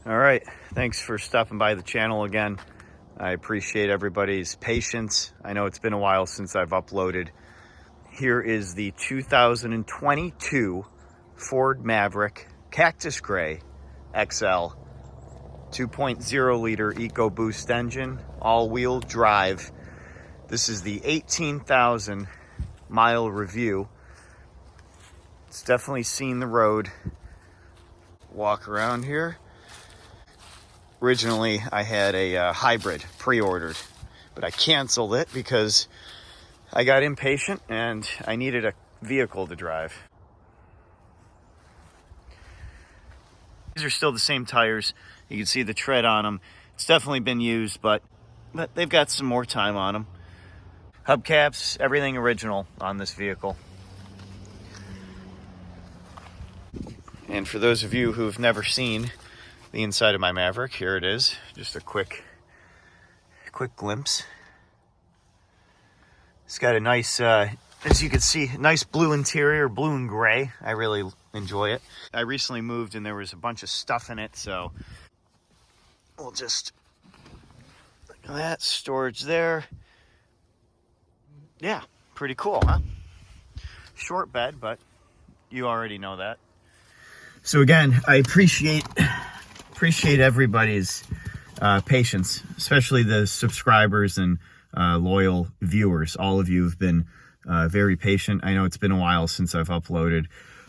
All right, thanks for stopping by the channel again. I appreciate everybody's patience. I know it's been a while since I've uploaded. Here is the 2022 Ford Maverick Cactus Gray XL 2.0 liter EcoBoost engine, all-wheel drive. This is the 18,000 mile review. It's definitely seen the road. Walk around here. Originally, I had a hybrid pre-ordered, but I canceled it because I got impatient and I needed a vehicle to drive. These are still the same tires. You can see the tread on them. It's definitely been used, but they've got some more time on them. Hubcaps, everything original on this vehicle. And for those of you who've never seen the inside of my Maverick, here it is. Just a quick glimpse. It's got a nice, as you can see, nice blue interior, blue and gray. I really enjoy it. I recently moved and there was a bunch of stuff in it, so we'll just look at that. Storage there. Yeah, pretty cool, huh? Short bed, but you already know that. So again, I appreciate everybody's patience, especially the subscribers and loyal viewers. All of you have been very patient. I know it's been a while since I've uploaded.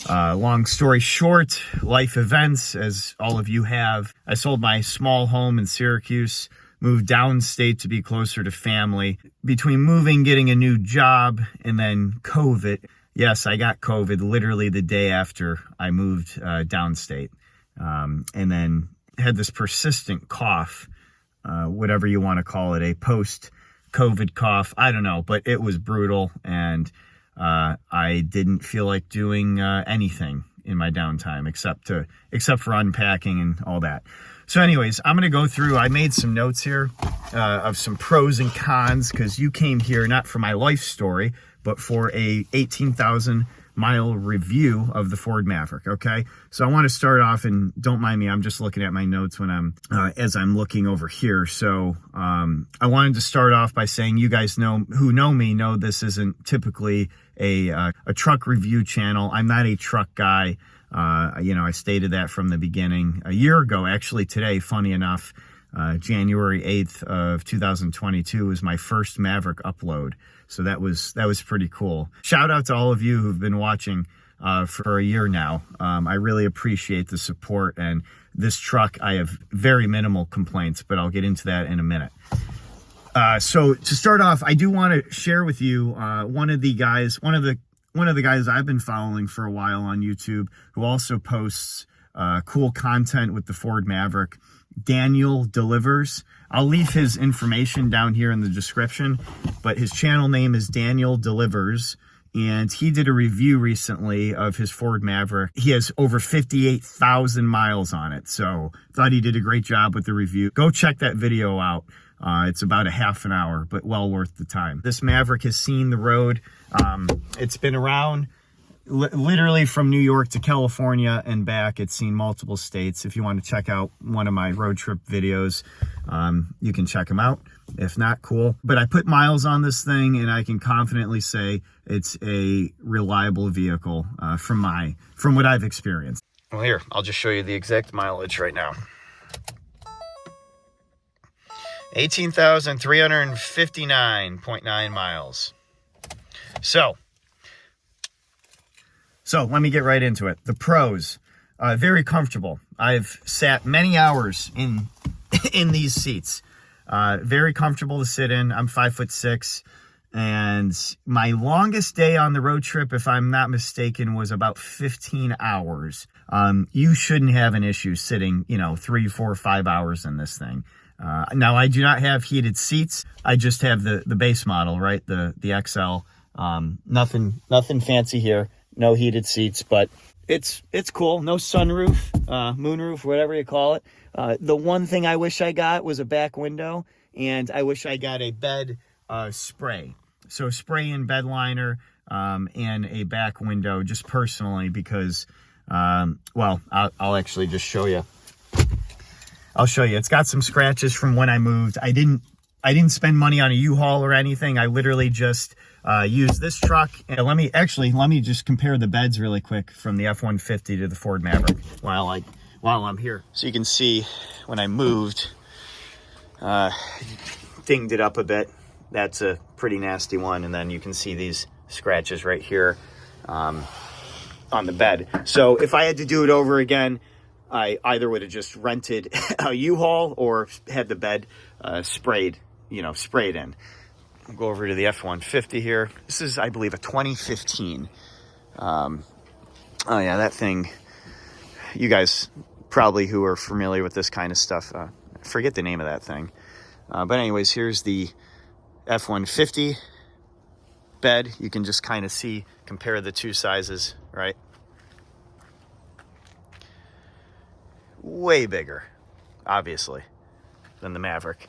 Long story short, life events, as all of you have. I sold my small home in Syracuse, moved downstate to be closer to family. Between moving, getting a new job, and then COVID. Yes, I got COVID literally the day after I moved downstate. And then had this persistent cough, whatever you want to call it, a post-COVID cough. I don't know, but it was brutal, and I didn't feel like doing anything in my downtime except for unpacking and all that. So anyways, I'm going to go through, I made some notes here of some pros and cons, because you came here not for my life story, but for a 18,000 mile review of the Ford Maverick. Okay, so I want to start off, and don't mind me, I'm just looking at my notes when I'm as I'm looking over here. So I wanted to start off by saying, you guys who know me know this isn't typically a truck review channel. I'm not a truck guy. I stated that from the beginning. A year ago, actually today, funny enough, January 8th of 2022 was my first Maverick upload. So that was pretty cool. Shout out to all of you who've been watching for a year now. I really appreciate the support, and this truck, I have very minimal complaints, but I'll get into that in a minute. So to start off, I do want to share with you one of the guys I've been following for a while on YouTube, who also posts cool content with the Ford Maverick. Daniel Delivers. I'll leave his information down here in the description, but his channel name is Daniel Delivers, and he did a review recently of his Ford Maverick. He has over 58,000 miles on it, so thought he did a great job with the review. Go check that video out. It's about a half an hour, but well worth the time. This Maverick has seen the road. It's been around literally from New York to California and back. It's seen multiple states. If you want to check out one of my road trip videos, you can check them out. If not, cool. But I put miles on this thing, and I can confidently say it's a reliable vehicle from what I've experienced. Well, here, I'll just show you the exact mileage right now. 18,359.9 miles. So let me get right into it. The pros, very comfortable. I've sat many hours in these seats. Very comfortable to sit in. I'm 5'6", and my longest day on the road trip, if I'm not mistaken, was about 15 hours. You shouldn't have an issue sitting, 3, 4, 5 hours in this thing. Now, I do not have heated seats. I just have the base model, right? The XL. Nothing fancy here. No heated seats, but it's cool. No sunroof, moonroof, whatever you call it. The one thing I wish I got was a back window, and I wish I got a bed spray. So spray in bed liner and a back window, just personally, because, well, I'll actually just show you. I'll show you. It's got some scratches from when I moved. I didn't spend money on a U-Haul or anything. I literally just used this truck. And let me just compare the beds really quick from the F-150 to the Ford Maverick while I'm here. So you can see when I moved, dinged it up a bit. That's a pretty nasty one. And then you can see these scratches right here on the bed. So if I had to do it over again, I either would have just rented a U-Haul or had the bed sprayed in. I'll go over to the F-150 here. This is, I believe, a 2015. Oh yeah, that thing, you guys probably who are familiar with this kind of stuff, forget the name of that thing. But anyways, here's the F-150 bed. You can just kind of compare the two sizes, right? Way bigger, obviously, than the Maverick.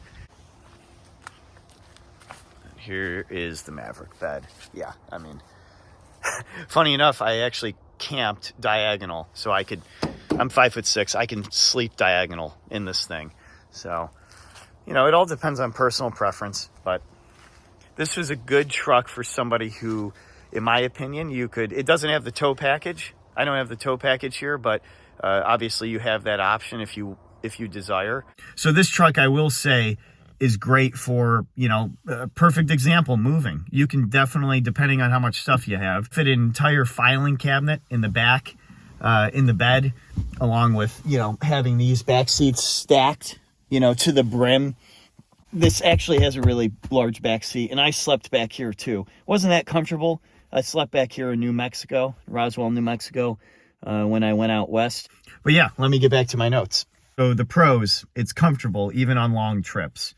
And here is the Maverick bed. Yeah, I mean, funny enough, I actually camped diagonal, so I'm 5'6", I can sleep diagonal in this thing. So, it all depends on personal preference, but this was a good truck for somebody who, in my opinion, it doesn't have the tow package. I don't have the tow package here, but obviously you have that option if you desire. So this truck, I will say, is great for, a perfect example, moving. You can definitely, depending on how much stuff you have, fit an entire filing cabinet in the back, in the bed, along with, having these back seats stacked, to the brim. This actually has a really large back seat, and I slept back here too. Wasn't that comfortable. I slept back here in New Mexico, Roswell, New Mexico, when I went out west. But yeah, let me get back to my notes. So the pros, it's comfortable even on long trips.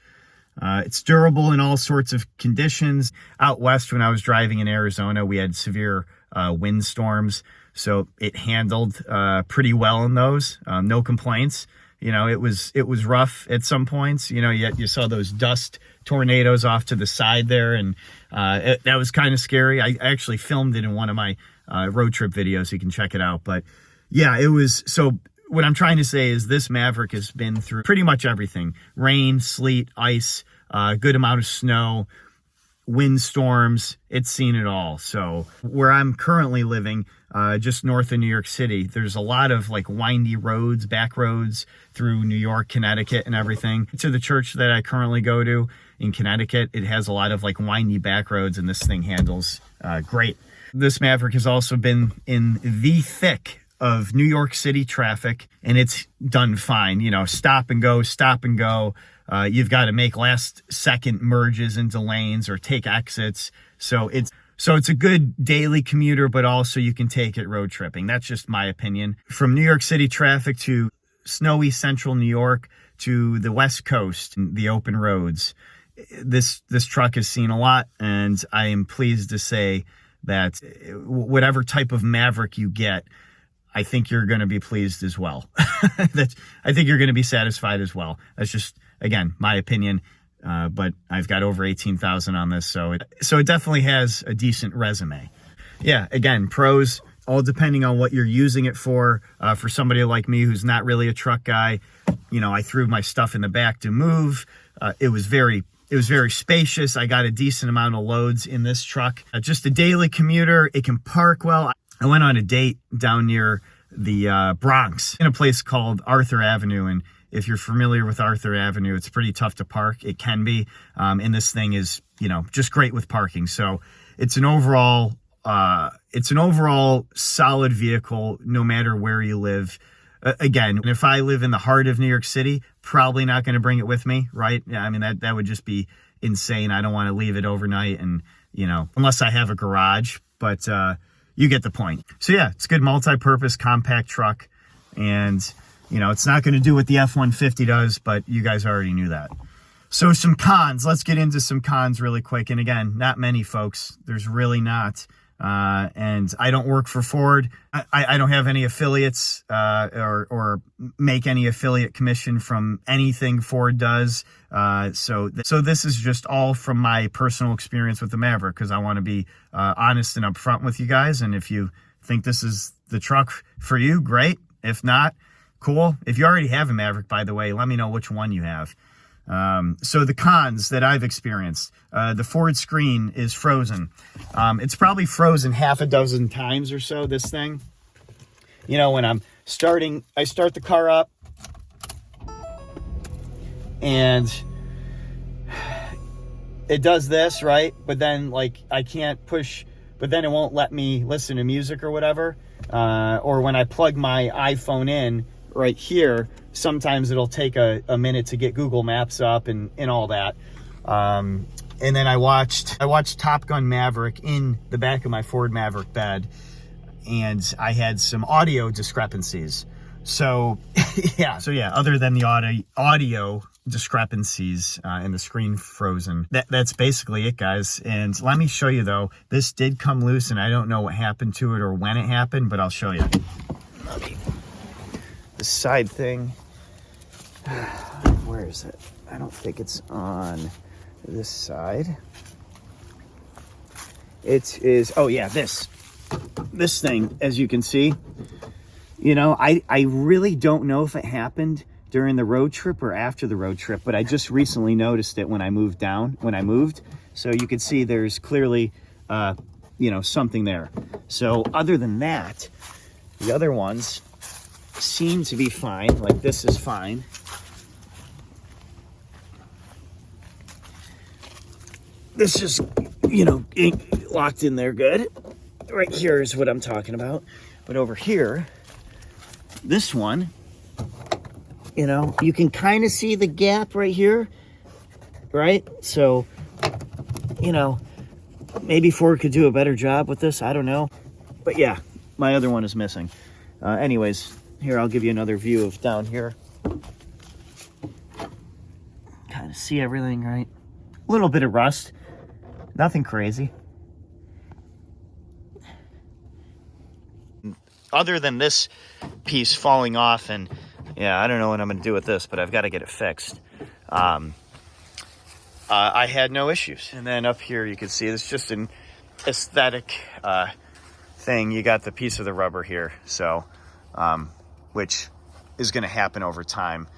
It's durable in all sorts of conditions. Out west, when I was driving in Arizona, we had severe windstorms, so it handled pretty well in those. No complaints. It was rough at some points. Yet you saw those dust tornadoes off to the side there, and that was kind of scary. I actually filmed it in one of my road trip videos. You can check it out. But yeah, it was. So what I'm trying to say is this Maverick has been through pretty much everything: rain, sleet, ice, good amount of snow, windstorms. It's seen it all. So where I'm currently living, just north of New York City, there's a lot of like windy roads, back roads through New York, Connecticut, and everything. To the church that I currently go to in Connecticut, it has a lot of like windy back roads, and this thing handles great. This Maverick has also been in the thick of New York City traffic, and it's done fine. Stop and go, stop and go. You've got to make last second merges into lanes or take exits. So it's a good daily commuter, but also you can take it road tripping. That's just my opinion. From New York City traffic to snowy central New York to the West Coast, the open roads, this truck has seen a lot, and I am pleased to say that whatever type of Maverick you get, I think you're going to be pleased as well. I think you're going to be satisfied as well. That's just, again, my opinion. But I've got over 18,000 on this, so it definitely has a decent resume. Yeah, again, pros, all depending on what you're using it for. For somebody like me who's not really a truck guy, I threw my stuff in the back to move. It was very spacious. I got a decent amount of loads in this truck. Just a daily commuter. It can park well. I went on a date down near the Bronx in a place called Arthur Avenue, and if you're familiar with Arthur Avenue, it's pretty tough to park. It can be, and this thing is, just great with parking. So it's an overall solid vehicle, no matter where you live. Again, if I live in the heart of New York City, probably not going to bring it with me, right? Yeah, I mean, that would just be insane. I don't want to leave it overnight, and unless I have a garage. But you get the point. So yeah, it's a good multi-purpose compact truck, and it's not going to do what the F-150 does, but you guys already knew that. So some cons. Let's get into some cons really quick. And again, not many, folks. There's really not. And I don't work for Ford. I don't have any affiliates or make any affiliate commission from anything Ford does. So this is just all from my personal experience with the Maverick, because I want to be honest and upfront with you guys. And if you think this is the truck for you, great. If not, cool. If you already have a Maverick, by the way, let me know which one you have. So the cons that I've experienced, the forward screen is frozen. It's probably frozen half a dozen times or so, this thing. You know, when I start the car up, and it does this, right? But then, like, I can't push, but then it won't let me listen to music or whatever. Or when I plug my iPhone in right here, sometimes it'll take a minute to get Google Maps up and all that. And then I watched Top Gun Maverick in the back of my Ford Maverick bed, and I had some audio discrepancies. So yeah, other than the audio discrepancies and the screen frozen, that's basically it, guys. And let me show you, though, this did come loose, and I don't know what happened to it or when it happened, but I'll show you. The side thing, where is it? I don't think it's on this side. It is, oh yeah, this thing, as you can see. You know, I really don't know if it happened during the road trip or after the road trip, but I just recently noticed it when I moved. So you can see there's clearly, you know, something there. So other than that, the other ones seem to be fine. Like, this is fine. This is, you know, locked in there good. Right here is what I'm talking about. But over here, this one, you know, you can kind of see the gap right here, right? So, you know, maybe Ford could do a better job with this. I don't know. But yeah, my other one is missing. Anyways, here, I'll give you another view of down here. Kind of see everything, right? A little bit of rust. Nothing crazy. Other than this piece falling off, and yeah, I don't know what I'm going to do with this, but I've got to get it fixed. I had no issues. And then up here, you can see it's just an aesthetic thing. You got the piece of the rubber here, so which is going to happen over time.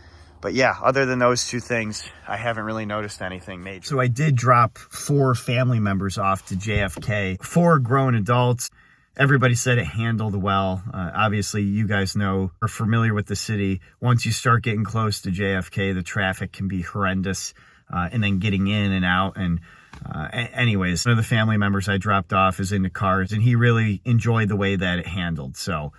But yeah, other than those two things, I haven't really noticed anything major. So I did drop 4 family members off to JFK, 4 grown adults. Everybody said it handled well. Obviously, you guys know, are familiar with the city. Once you start getting close to JFK, the traffic can be horrendous, and then getting in and out. And anyways, one of the family members I dropped off is into cars, and he really enjoyed the way that it handled. So,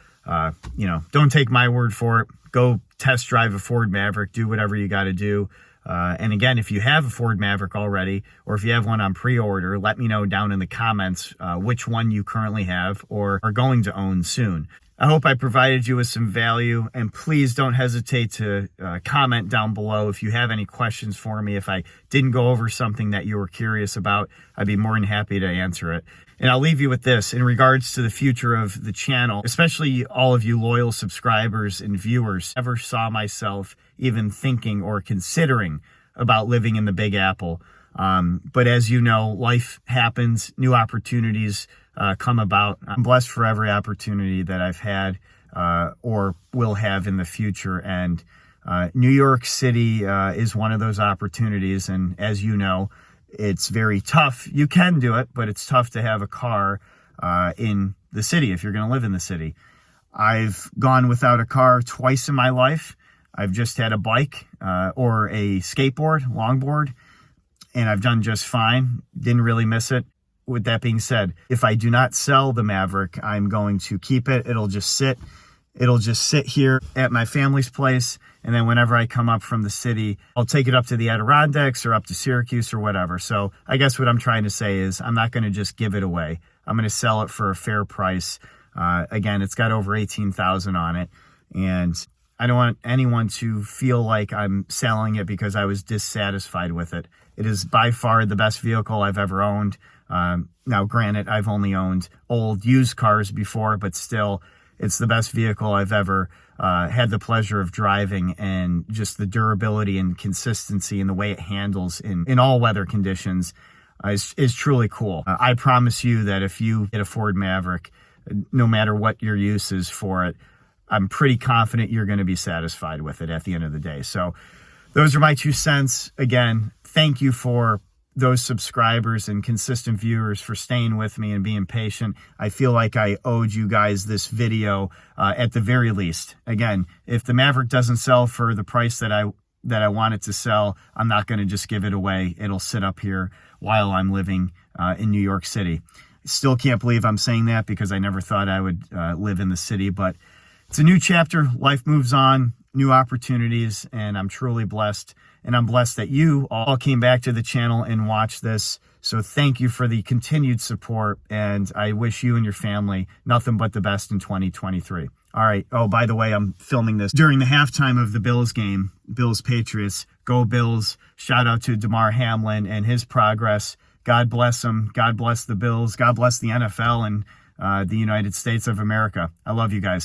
you know, don't take my word for it. Go test drive a Ford Maverick. Do whatever you got to do. And again, if you have a Ford Maverick already, or if you have one on pre-order, let me know down in the comments which one you currently have or are going to own soon. I hope I provided you with some value, and please don't hesitate to comment down below if you have any questions for me. If I didn't go over something that you were curious about, I'd be more than happy to answer it. And I'll leave you with this in regards to the future of the channel, especially all of you loyal subscribers and viewers. I never saw myself even thinking or considering about living in the Big Apple. But as you know, life happens, new opportunities come about. I'm blessed for every opportunity that I've had or will have in the future. And New York City is one of those opportunities. And as you know, it's very tough. You can do it, but it's tough to have a car in the city if you're going to live in the city. I've gone without a car twice in my life. I've just had a bike or a skateboard, longboard, and I've done just fine. Didn't really miss it. With that being said, if I do not sell the Maverick, I'm going to keep it. It'll just sit here at my family's place. And then whenever I come up from the city, I'll take it up to the Adirondacks or up to Syracuse or whatever. So I guess what I'm trying to say is I'm not going to just give it away. I'm going to sell it for a fair price. Again, it's got over 18,000 on it. And I don't want anyone to feel like I'm selling it because I was dissatisfied with it. It is by far the best vehicle I've ever owned. Now, granted, I've only owned old used cars before, but still, it's the best vehicle I've ever had the pleasure of driving, and just the durability and consistency and the way it handles in all weather conditions is truly cool. I promise you that if you get a Ford Maverick, no matter what your use is for it, I'm pretty confident you're going to be satisfied with it at the end of the day. So those are my 2 cents. Again, thank you for those subscribers and consistent viewers for staying with me and being patient. I feel like I owed you guys this video at the very least. Again, if the Maverick doesn't sell for the price that I want it to sell, I'm not going to just give it away. It'll sit up here while I'm living in New York City. Still can't believe I'm saying that because I never thought I would live in the city, but it's a new chapter. Life moves on, new opportunities, and I'm truly blessed. And I'm blessed that you all came back to the channel and watched this. So thank you for the continued support, and I wish you and your family nothing but the best in 2023. All right. Oh, by the way, I'm filming this during the halftime of the Bills game, Bills-Patriots. Go Bills. Shout out to Damar Hamlin and his progress. God bless him. God bless the Bills. God bless the NFL and the United States of America. I love you guys.